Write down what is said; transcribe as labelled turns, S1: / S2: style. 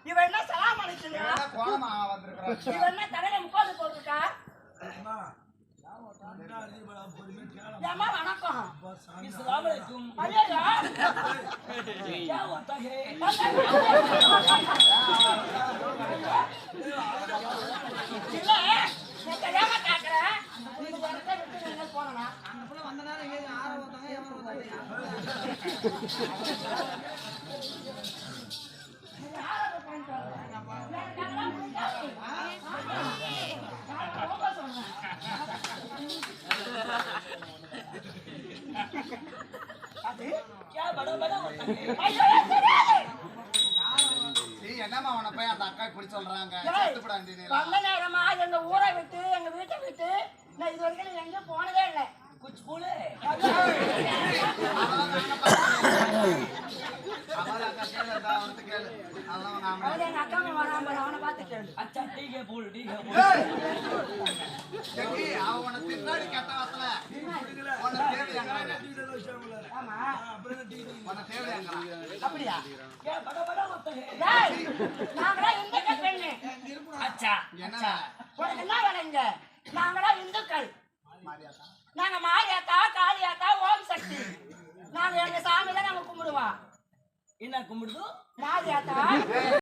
S1: இவன் என்ன சலாம் அழைச்சுங்க
S2: கோலமா வந்திருக்கிறான்.
S1: இவன் என்ன தலையில முக்காடு போட்டுருக்கா ஏமா வணக்கம்
S3: अस्सलाम वालेकुम
S1: ஐயா
S3: क्या होता है
S1: இல்ல நான் தெரியாம கேக்குறேன் நீங்க வரத விட்டு எங்க போறனா அந்த புள்ள வந்த நேரம் ஏங்க ஆற ஓட்டாங்க எவன் ஓட்டாங்க
S3: क्या बड़ा बड़ा होता है
S2: என்னமா உன போய் அந்த அக்கா இப்படி சொல்றாங்க
S1: வந்த நேரமா எங்க ஊரை விட்டு எங்க வீட்டை விட்டு நான் இது வரைக்கும் எங்க போனதே இல்லை
S3: कुछ बोले
S1: எங்க அக்கா வராம அவனை பார்த்து கேளு
S3: अच्छा ठीक है बोल
S2: அவனை தின்னாடி கெட்ட வாசல உன தேவையாங்கிறாங்க
S1: ஆமா
S2: உன தேவையாங்கிறாங்க
S1: அப்படியா
S3: क्या बड़ा बड़ा होता है
S1: டேய் நாங்களா இந்துக்கள் பெண்ணு
S3: अच्छा
S2: என்ன
S1: உனக்கு என்ன வேலைங்க நாங்களா இந்துக்கள்
S2: மாரியாத்தா
S1: நாங்க மாரியாத்தா காளியாத்தா ஓம் சக்தி நாங்க எங்க சாமி தான் நாங்க கும்பிடுவோம்
S3: என்ன கும்பிடுதோ
S1: மாரியாத்தா